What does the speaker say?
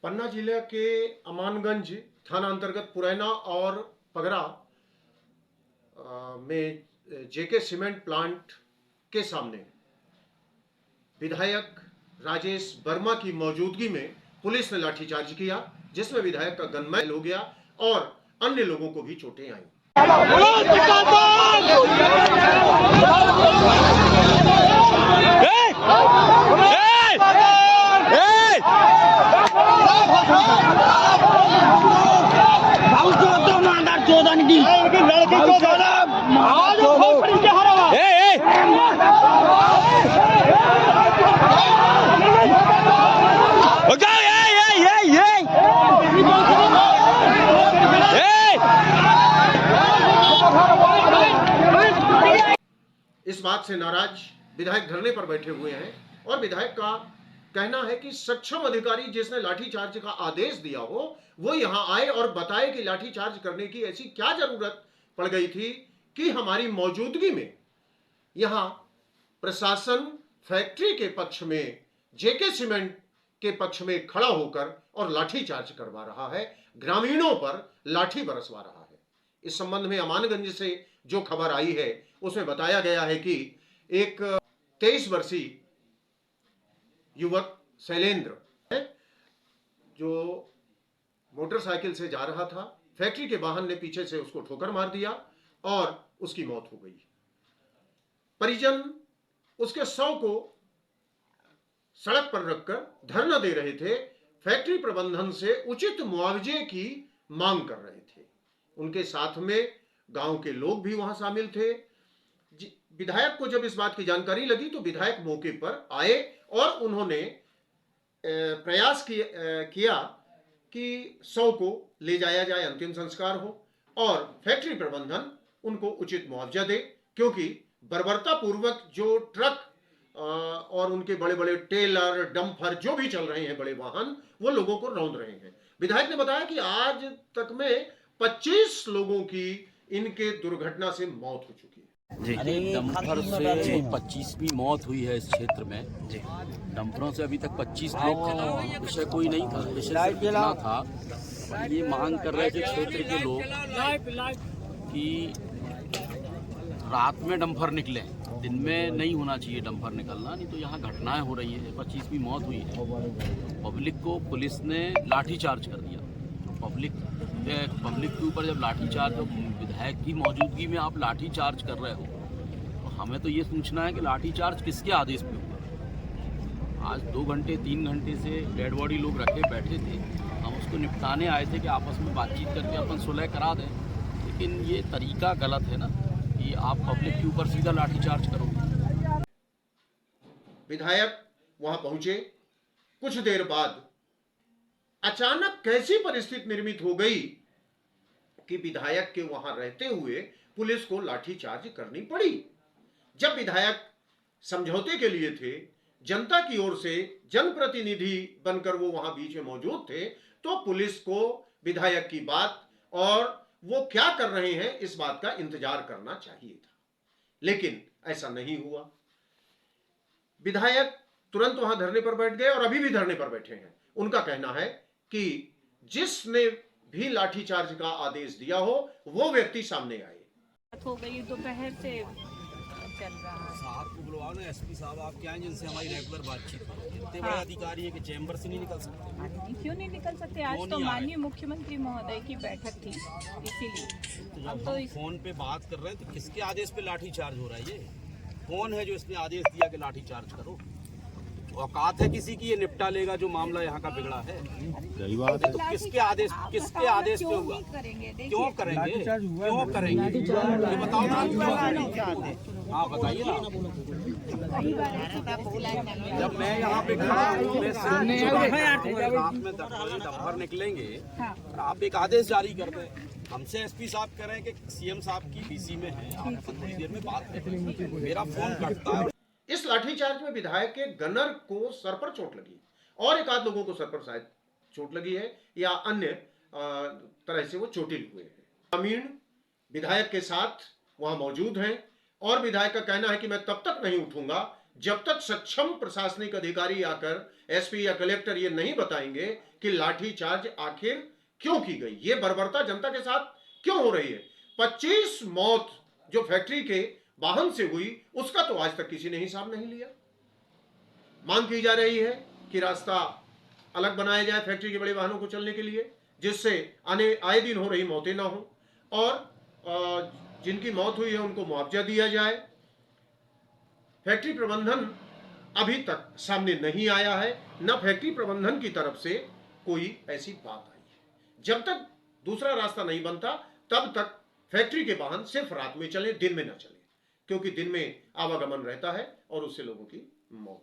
पन्ना जिले के अमानगंज थाना अंतर्गत पुरैना और पगरा में जेके सीमेंट प्लांट के सामने विधायक राजेश वर्मा की मौजूदगी में पुलिस ने लाठीचार्ज किया, जिसमें विधायक का गनमैन हो गया और अन्य लोगों को भी चोटें आईं। इस बात से नाराज विधायक धरने पर बैठे हुए हैं और विधायक का कहना है कि सक्षम अधिकारी जिसने लाठीचार्ज का आदेश दिया हो वो यहां आए और बताए कि लाठीचार्ज करने की ऐसी क्या जरूरत पड़ गई थी कि हमारी मौजूदगी में यहां प्रशासन फैक्ट्री के पक्ष में, जेके सीमेंट के पक्ष में खड़ा होकर और लाठीचार्ज करवा रहा है, ग्रामीणों पर लाठी बरसवा रहा है। इस संबंध में अमानगंज से जो खबर आई है उसमें बताया गया है कि एक 23 वर्षीय युवक शैलेंद्र है जो मोटरसाइकिल से जा रहा था, फैक्ट्री के वाहन ने पीछे से उसको ठोकर मार दिया और उसकी मौत हो गई। परिजन उसके शव को सड़क पर रखकर धरना दे रहे थे, फैक्ट्री प्रबंधन से उचित मुआवजे की मांग कर रहे थे। उनके साथ में गांव के लोग भी वहां शामिल थे। विधायक को जब इस बात की जानकारी लगी तो विधायक मौके पर आए और उन्होंने प्रयास किया कि शव को ले जाया जाए, अंतिम संस्कार हो और फैक्ट्री प्रबंधन उनको उचित मुआवजा दे, क्योंकि बर्बरतापूर्वक जो ट्रक और उनके बड़े बड़े टेलर, डंपर जो भी चल रहे हैं, बड़े वाहन, वो लोगों को रौंद रहे हैं। विधायक ने बताया कि आज तक में 25 लोगों की इनके दुर्घटना से मौत हो चुकी है। डंपर से 25वीं मौत हुई है इस क्षेत्र में। डंपरों से अभी तक 25 लोग खत्म हुए। विषय कोई नहीं था, विषय सिर्फ इतना था, ये मांग कर रहे थे क्षेत्र के लोग कि रात में डंपर निकले, दिन में नहीं होना चाहिए डंपर निकलना, नहीं तो यहाँ घटनाएं हो रही है। 25वीं मौत हुई है। पब्लिक को पुलिस ने लाठीचार्ज कर दिया। पब्लिक के ऊपर जब लाठीचार्ज, तो विधायक की मौजूदगी में आप लाठीचार्ज कर रहे हो, तो हमें तो ये पूछना है कि लाठीचार्ज किसके आदेश पे हुआ। आज 2 घंटे 3 घंटे से डेड बॉडी लोग रखे बैठे थे, हम उसको निपटाने आए थे कि आपस में बातचीत करके अपन सुलह करा दें, लेकिन ये तरीका गलत है ना कि आप पब्लिक के ऊपर सीधा लाठीचार्ज करोगे। विधायक वहां पहुंचे, कुछ देर बाद अचानक कैसी परिस्थिति निर्मित हो गई कि विधायक के वहां रहते हुए पुलिस को लाठीचार्ज करनी पड़ी। जब विधायक समझौते के लिए थे, जनता की ओर से जनप्रतिनिधि बनकर वो वहां बीच में मौजूद थे, तो पुलिस को विधायक की बात और वो क्या कर रहे हैं इस बात का इंतजार करना चाहिए था, लेकिन ऐसा नहीं हुआ। विधायक तुरंत वहां धरने पर बैठ गए और अभी भी धरने पर बैठे हैं। उनका कहना है कि जिसने भी लाठीचार्ज का आदेश दिया हो वो व्यक्ति सामने आए। हो गई दोपहर से चल रहा है। साहब को बुलवाओ ना, एसपी साहब आप क्या हैं जिनसे हमारी रेगुलर बातचीत है। इतने बड़े अधिकारी है कि चैम्बर से नहीं निकल सकते। क्यों नहीं निकल सकते? आज तो माननीय मुख्यमंत्री महोदय की बैठक थी, इसीलिए। अब तो फोन पे बात कर रहे हैं, तो किसके आदेश पे लाठीचार्ज हो रहा है? ये कौन है जो इसने आदेश दिया कि लाठीचार्ज करो? औकात है किसी की ये निपटा लेगा जो मामला यहाँ का बिगड़ा है? सही बात है। तो किसके आदेश पे हुआ? क्यों करेंगे? क्यों करेंगे ये बताओ ना। हाँ बताइए ना। जब मैं यहाँ पे खड़ा हूँ, रात में डंपर निकलेंगे, आप एक आदेश जारी कर दें। हमसे एसपी साहब कह रहे हैं कि सीएम साहब की बीसी में है, आप थोड़ी देर में बात करें। मेरा फोन कटता है। इस लाठीचार्ज में विधायक के गनर को सर पर चोट लगी और एक आध लोगों को सर पर शायद चोट लगी है या अन्य तरह से वो चोटिल हुए हैं। ग्रामीण विधायक के साथ वहां मौजूद हैं और विधायक का कहना है कि मैं तब तक नहीं उठूंगा जब तक सक्षम प्रशासनिक अधिकारी आकर एसपी या कलेक्टर ये नहीं बताएंगे कि लाठीचार्ज आखिर क्यों की गई, ये बर्बरता जनता के साथ क्यों हो रही है। 25 मौत जो फैक्ट्री के वाहन से हुई उसका तो आज तक किसी ने हिसाब नहीं लिया। मांग की जा रही है कि रास्ता अलग बनाया जाए फैक्ट्री के बड़े वाहनों को चलने के लिए, जिससे आए दिन हो रही मौतें ना हो, और जिनकी मौत हुई है उनको मुआवजा दिया जाए। फैक्ट्री प्रबंधन अभी तक सामने नहीं आया है, न फैक्ट्री प्रबंधन की तरफ से कोई ऐसी बात आई है। जब तक दूसरा रास्ता नहीं बनता तब तक फैक्ट्री के वाहन सिर्फ रात में चले, दिन में न चले, क्योंकि दिन में आवागमन रहता है और उससे लोगों की मौत